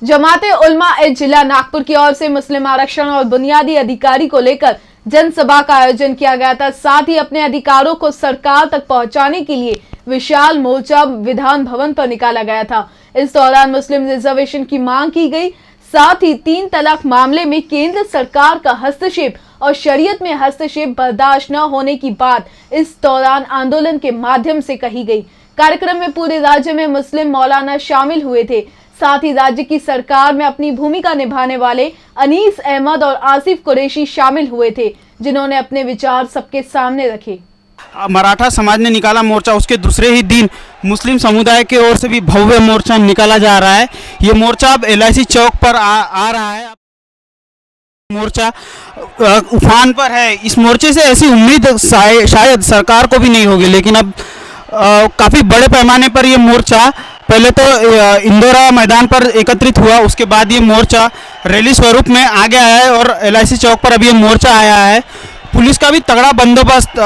जमाते उलमा जिला नागपुर की ओर से मुस्लिम आरक्षण और बुनियादी अधिकारी को लेकर जनसभा का आयोजन किया गया था। साथ ही अपने अधिकारों को सरकार तक पहुंचाने के लिए विशाल मोर्चा विधान भवन पर निकाला गया था। इस दौरान मुस्लिम रिजर्वेशन की मांग की गई। साथ ही 3 तलाक मामले में केंद्र सरकार का हस्तक्षेप और शरीयत में हस्तक्षेप बर्दाश्त न होने की बात इस दौरान आंदोलन के माध्यम से कही गई। कार्यक्रम में पूरे राज्य में मुस्लिम मौलाना शामिल हुए थे। साथ ही राज्य की सरकार में अपनी भूमिका निभाने वाले अनीस अहमद और आसिफ कुरैशी शामिल हुए थे, जिन्होंने अपने विचार सबके सामने रखे। मराठा समाज ने निकाला मोर्चा, उसके दूसरे ही दिन मुस्लिम समुदाय की ओर से भी भव्य मोर्चा निकाला जा रहा है। ये मोर्चा अब LIC चौक पर आ रहा है। मोर्चा उफान पर है। इस मोर्चे से ऐसी उम्मीद शायद सरकार को भी नहीं होगी, लेकिन अब काफ़ी बड़े पैमाने पर ये मोर्चा पहले तो इंदौरा मैदान पर एकत्रित हुआ, उसके बाद ये मोर्चा रैली स्वरूप में आ गया है और LIC चौक पर अभी ये मोर्चा आया है। पुलिस का भी तगड़ा बंदोबस्त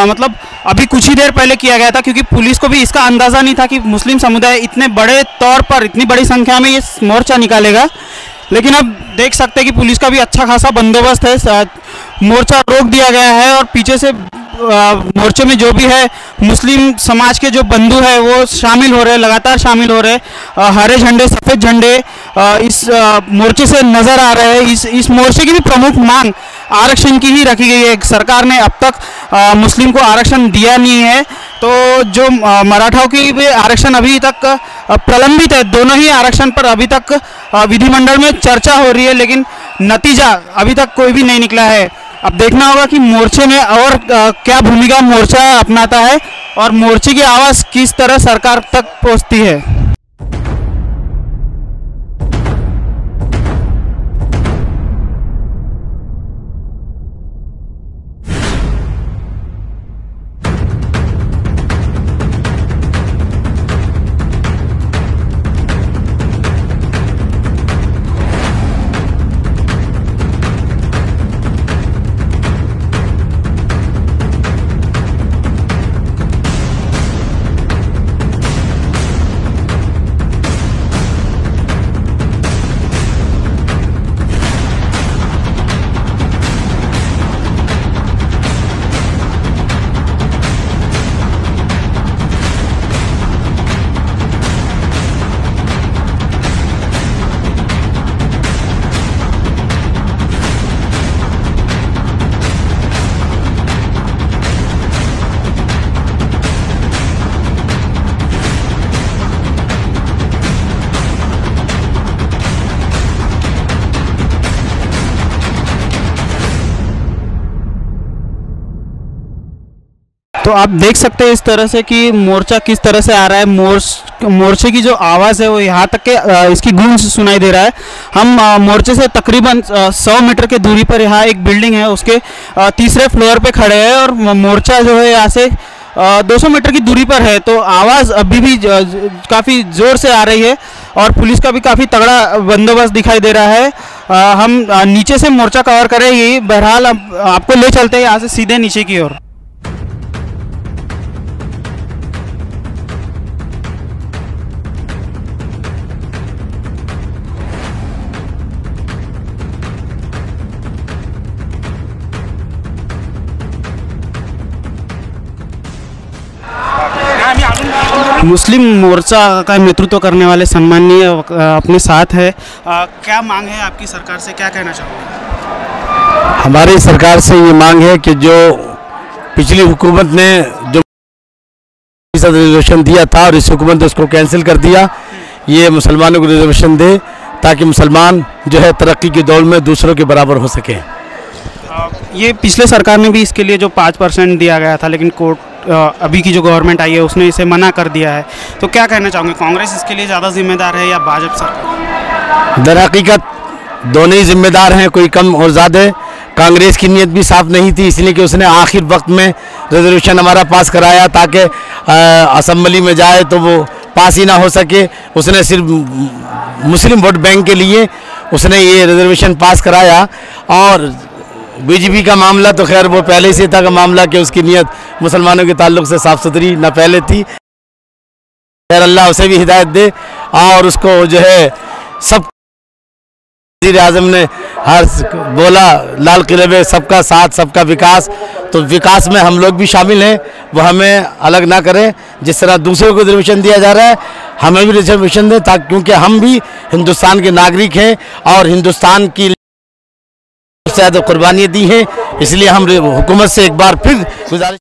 मतलब अभी कुछ ही देर पहले किया गया था, क्योंकि पुलिस को भी इसका अंदाज़ा नहीं था कि मुस्लिम समुदाय इतने बड़े तौर पर इतनी बड़ी संख्या में ये मोर्चा निकालेगा। लेकिन अब देख सकते हैं कि पुलिस का भी अच्छा खासा बंदोबस्त है। मोर्चा रोक दिया गया है और पीछे से मोर्चे में जो भी है मुस्लिम समाज के जो बंधु है वो शामिल हो रहे हैं, लगातार शामिल हो रहे हैं। हरे झंडे सफ़ेद झंडे इस मोर्चे से नज़र आ रहे हैं। इस मोर्चे की भी प्रमुख मांग आरक्षण की ही रखी गई है। सरकार ने अब तक मुस्लिम को आरक्षण दिया नहीं है, तो जो मराठाओं की भी आरक्षण अभी तक प्रलंबित है। दोनों ही आरक्षण पर अभी तक विधिमंडल में चर्चा हो रही है, लेकिन नतीजा अभी तक कोई भी नहीं निकला है। अब देखना होगा कि मोर्चे में और क्या भूमिका मोर्चा अपनाता है और मोर्चे की आवाज़ किस तरह सरकार तक पहुंचती है। तो आप देख सकते हैं इस तरह से कि मोर्चा किस तरह से आ रहा है। मोर्चे की जो आवाज़ है वो यहाँ तक के इसकी गूंज सुनाई दे रहा है। हम मोर्चे से तकरीबन 100 मीटर के दूरी पर यहाँ एक बिल्डिंग है, उसके तीसरे फ्लोर पे खड़े हैं और मोर्चा जो है यहाँ से 200 मीटर की दूरी पर है। तो आवाज़ अभी भी काफ़ी ज़ोर से आ रही है और पुलिस का भी काफ़ी तगड़ा बंदोबस्त दिखाई दे रहा है। हम नीचे से मोर्चा कवर करेंगे। बहरहाल आपको ले चलते हैं यहाँ से सीधे नीचे की ओर। मुस्लिम मोर्चा का नेतृत्व करने वाले सम्माननीय अपने साथ है। क्या मांग है आपकी सरकार से, क्या कहना चाहोगे? हमारी सरकार से ये मांग है कि जो पिछली हुकूमत ने जो रिजर्वेशन दिया था और इस हुकूमत ने उसको कैंसिल कर दिया, ये मुसलमानों को रिजर्वेशन दे ताकि मुसलमान जो है तरक्की की दौड़ में दूसरों के बराबर हो सके। ये पिछले सरकार ने भी इसके लिए जो 5% दिया गया था, लेकिन कोर्ट अभी की जो गवर्नमेंट आई है उसने इसे मना कर दिया है। तो क्या कहना चाहोगे, कांग्रेस इसके लिए ज़्यादा जिम्मेदार है या भाजपा सरकार? दरहकीकत दोनों ही जिम्मेदार हैं, कोई कम और ज़्यादा। कांग्रेस की नीयत भी साफ नहीं थी, इसलिए कि उसने आखिर वक्त में रिजर्वेशन हमारा पास कराया ताकि असेंबली में जाए तो वो पास ही ना हो सके। उसने सिर्फ मुस्लिम वोट बैंक के लिए उसने ये रिजर्वेशन पास कराया। और बीजेपी का मामला तो खैर वो पहले से था का मामला कि उसकी नीयत मुसलमानों के ताल्लुक से साफ़ सुथरी न पहले थी। खैर अल्लाह उसे भी हिदायत दे और उसको जो है सब वज़ीर आज़म ने हर बोला लाल किले में सबका साथ सबका विकास, तो विकास में हम लोग भी शामिल हैं, वो हमें अलग ना करें। जिस तरह दूसरों को रिजर्वेशन दिया जा रहा है हमें भी रिजर्वेशन दें, ताकि क्योंकि हम भी हिंदुस्तान के नागरिक हैं और हिंदुस्तान की ज़्यादा कुर्बानियाँ दी हैं, इसलिए हम हुकूमत से एक बार फिर गुजारिश।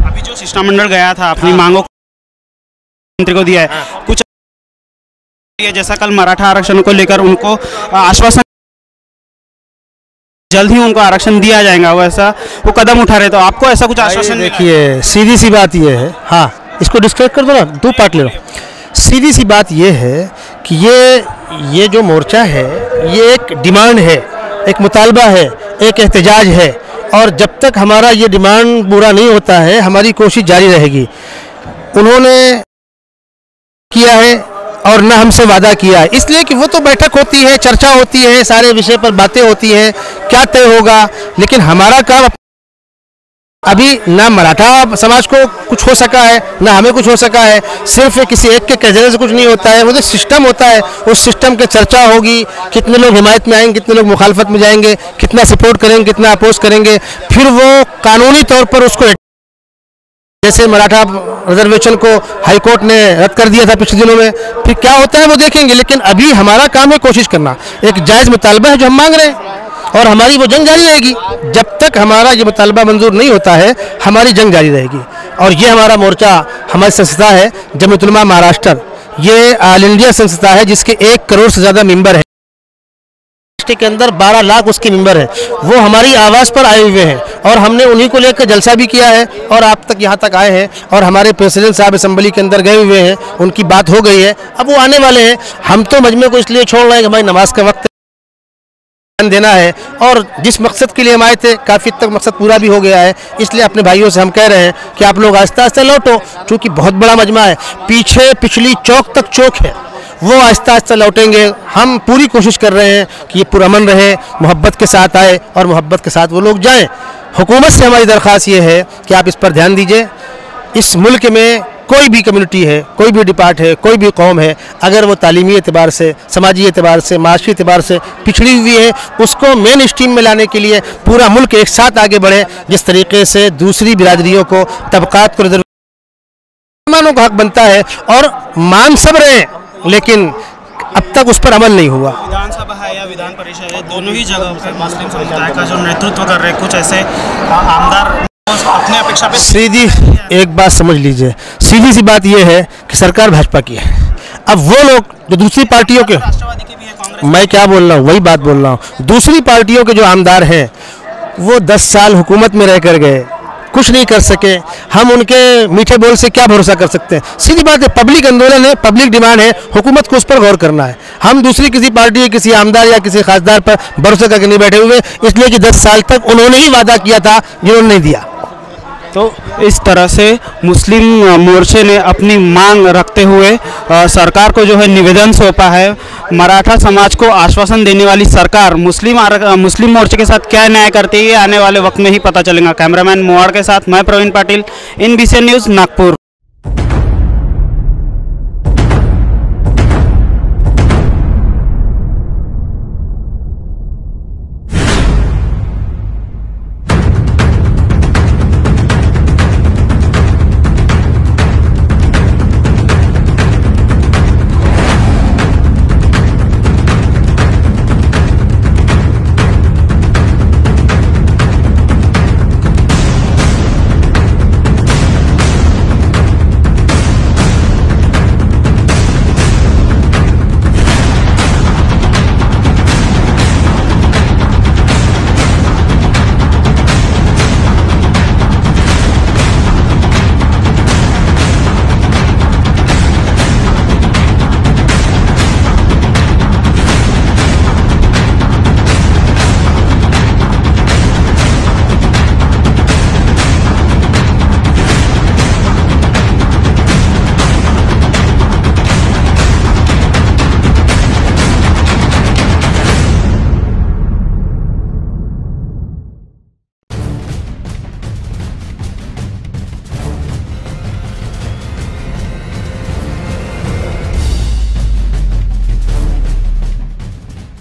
अभी जो शिष्टमंडल गया था अपनी मांगों मंत्री को दिया है, कुछ जैसा कल मराठा आरक्षण को लेकर उनको आश्वासन जल्द ही उनको आरक्षण दिया जाएगा, वैसा वो कदम उठा रहे, तो आपको ऐसा कुछ आश्वासन? देखिए सीधी सी बात ये है, हाँ इसको डिस्कस कर दो ना, 2 पार्ट ले लो। सीधी सी बात ये है कि ये जो मोर्चा है ये एक डिमांड है, एक मुतालबा है, एक एहतजाज है, और जब तक हमारा ये डिमांड पूरा नहीं होता है हमारी कोशिश जारी रहेगी। उन्होंने किया है और न हमसे वादा किया है, इसलिए कि वो तो बैठक होती है, चर्चा होती है, सारे विषय पर बातें होती हैं, क्या तय होगा, लेकिन हमारा काम अभी ना मराठा समाज को कुछ हो सका है ना हमें कुछ हो सका है। सिर्फ किसी एक के कहने से कुछ नहीं होता है, वो जो सिस्टम होता है उस सिस्टम की चर्चा होगी, कितने लोग हिमायत में आएंगे, कितने लोग मुखालफत में जाएंगे, कितना सपोर्ट करेंगे, कितना अपोज करेंगे, फिर वो कानूनी तौर पर उसको, जैसे मराठा रिजर्वेशन को हाई कोर्ट ने रद्द कर दिया था पिछले दिनों में, फिर क्या होता है वो देखेंगे। लेकिन अभी हमारा काम है कोशिश करना, एक जायज़ मुतालबा है जो हम मांग रहे हैं, और हमारी वो जंग जारी रहेगी जब तक हमारा ये मुतालबा मंजूर नहीं होता है, हमारी जंग जारी रहेगी। और ये हमारा मोर्चा, हमारी संस्था है जमीयत उलमा महाराष्ट्र, ये ऑल इंडिया संस्था है जिसके 1 करोड़ से ज़्यादा मेंबर है, के अंदर 12 लाख उसके मेंबर हैं, वो हमारी आवाज़ पर आए हुए हैं, और हमने उन्हीं को लेकर जलसा भी किया है और आप तक यहाँ तक आए हैं, और हमारे प्रेसिडेंट साहब असेंबली के अंदर गए हुए हैं, उनकी बात हो गई है, अब वो आने वाले हैं। हम तो मजमे को इसलिए छोड़ रहे हैं कि हमारी नमाज का वक्त देना है, और जिस मकसद के लिए हम आए थे काफ़ी तक मकसद पूरा भी हो गया है, इसलिए अपने भाइयों से हम कह रहे हैं कि आप लोग आहिस्ता आहिस्ता लौटो, क्योंकि बहुत बड़ा मजमा है, पीछे पिछली चौक तक चौक है, वो आहिस्ता आहिस्ता लौटेंगे। हम पूरी कोशिश कर रहे हैं कि ये पुरअमन रहे, मोहब्बत के साथ आए और मोहब्बत के साथ वो लोग जाएं। हुकूमत से हमारी दरख्वास्त ये है कि आप इस पर ध्यान दीजिए। इस मुल्क में कोई भी कम्युनिटी है, कोई भी डिपार्ट है, कोई भी कौम है, अगर वो तालीमी एतबार से, समाजी एतबार से, माशी एतबार से पिछड़ी हुई है, उसको मेन स्ट्रीम में लाने के लिए पूरा मुल्क एक साथ आगे बढ़े। जिस तरीके से दूसरी बिरादरियों को, तबकात को मुसलमानों का हक बनता है, और मान सब रहे हैं, लेकिन अब तक उस पर अमल नहीं हुआ। विधानसभा है या विधान परिषद है, दोनों ही जगह पर मुस्लिम समुदाय का जो नेतृत्व कर रहे कुछ ऐसे आमदार अपने अपेक्षा पे। सीधी एक बात समझ लीजिए, सीधी सी बात यह है कि सरकार भाजपा की है। अब वो लोग जो दूसरी पार्टियों के, राष्ट्रवादी की भी है, कांग्रेस, मैं क्या बोल रहा हूँ वही बात बोल रहा हूँ, दूसरी पार्टियों के जो आमदार हैं वो 10 साल हुकूमत में रह कर गए, कुछ नहीं कर सके, हम उनके मीठे बोल से क्या भरोसा कर सकते हैं। सीधी बात है, पब्लिक आंदोलन है, पब्लिक डिमांड है, हुकूमत को उस पर गौर करना है। हम दूसरी किसी पार्टी, किसी आमदार या किसी खासदार पर भरोसा करके नहीं बैठे हुए, इसलिए कि 10 साल तक उन्होंने ही वादा किया था जिन्होंने नहीं दिया। तो इस तरह से मुस्लिम मोर्चे ने अपनी मांग रखते हुए सरकार को जो है निवेदन सौंपा है। मराठा समाज को आश्वासन देने वाली सरकार मुस्लिम मोर्चे के साथ क्या न्याय करती है, आने वाले वक्त में ही पता चलेगा। कैमरामैन मोवाड़ के साथ मैं प्रवीण पाटिल, NBCN न्यूज़, नागपुर।